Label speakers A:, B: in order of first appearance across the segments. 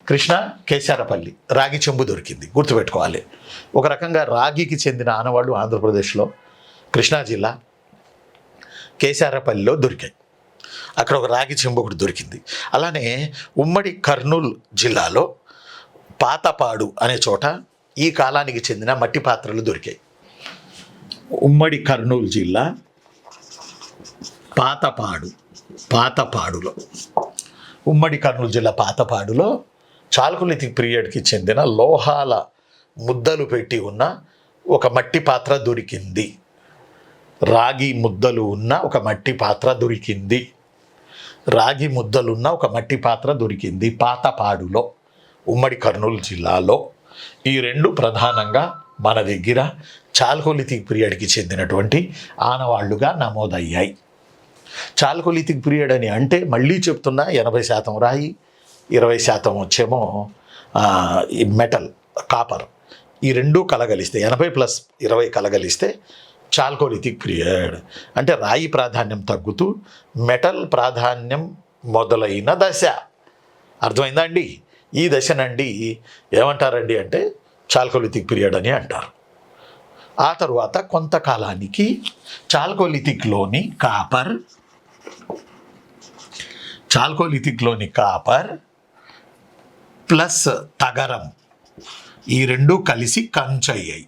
A: కృష్ణ కేశారపల్లి రాగి చెంబు దొరికింది, గుర్తుపెట్టుకోవాలి. ఒక రకంగా రాగికి చెందిన ఆనవాళ్ళు ఆంధ్రప్రదేశ్లో కృష్ణా జిల్లా కేశారపల్లిలో దొరికాయి. అక్కడ ఒక రాగి చెంబు ఒకటి దొరికింది. అలానే ఉమ్మడి కర్నూలు జిల్లాలో పాతపాడు అనే చోట ఈ కాలానికి చెందిన మట్టి పాత్రలు దొరికాయి. ఉమ్మడి కర్నూలు జిల్లా పాతపాడులో ఉమ్మడి కర్నూలు జిల్లా పాతపాడులో చాల్కోలిథిక్ పీరియడ్కి చెందిన లోహాల ముద్దలు పెట్టి ఉన్న ఒక మట్టి పాత్ర దొరికింది. రాగి ముద్దలు ఉన్న ఒక మట్టి పాత్ర దొరికింది. రాగి ముద్దలున్న ఒక మట్టి పాత్ర దొరికింది పాతపాడులో, ఉమ్మడి కర్నూలు జిల్లాలో. ఈ రెండు ప్రధానంగా మన దగ్గర చాల్కోలిథిక్ పీరియడ్కి చెందినటువంటి ఆనవాళ్లుగా నమోదయ్యాయి. చాల్కోలిథిక్ పీరియడ్ అని అంటే మళ్ళీ చెప్తున్నా 80% రాయి, 20% వచ్చేమో ఈ మెటల్ కాపర్. ఈ రెండు కలగలిస్తే 80+20 కలగలిస్తే చాల్కోలిథిక్ పీరియడ్ అంటే రాయి ప్రాధాన్యం తగ్గుతూ మెటల్ ప్రాధాన్యం మొదలైన దశ. అర్థమైందా అండి? ఈ దశనండి ఏమంటారండి అంటే చాల్కోలిథిక్ పీరియడ్ అని అంటారు. ఆ తరువాత కొంతకాలానికి చాల్కోలిథిక్లోని కాపర్ ప్లస్ తగరం ఈ రెండు కలిసి కంచు అయ్యాయి.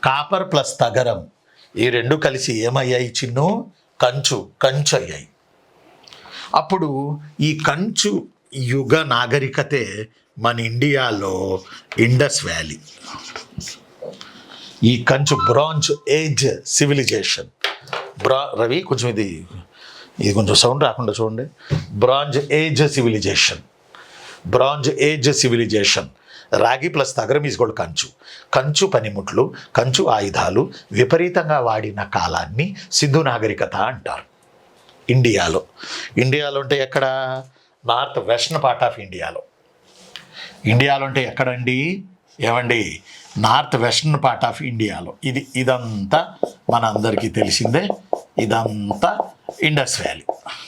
A: కాపర్ ప్లస్ తగరం ఈ రెండు కలిసి ఏమయ్యాయి చిన్ను? కంచు అయ్యాయి. అప్పుడు ఈ కంచు యుగ నాగరికతే మన ఇండియాలో ఇండస్ వ్యాలీ. ఈ కంచు బ్రాంజ్ ఏజ్ సివిలైజేషన్. రవి కొంచెం ఇది కొంచెం సౌండ్ రాకుండా చూడండి. బ్రాంజ్ ఏజ్ సివిలైజేషన్ రాగి ప్లస్ తగరం ఈజ్ గోల్డ్ కంచు పనిముట్లు, కంచు ఆయుధాలు విపరీతంగా వాడిన కాలాన్ని సింధు నాగరికత అంటారు. ఇండియాలో అంటే ఎక్కడ? నార్త్ వెస్టర్న్ పార్ట్ ఆఫ్ ఇండియాలో అంటే ఎక్కడండి? ఏమండి? నార్త్ వెస్టర్న్ పార్ట్ ఆఫ్ ఇండియాలో. ఇదంతా మన అందరికీ తెలిసిందే. ఇదంతా ఇండస్ వ్యాలీ.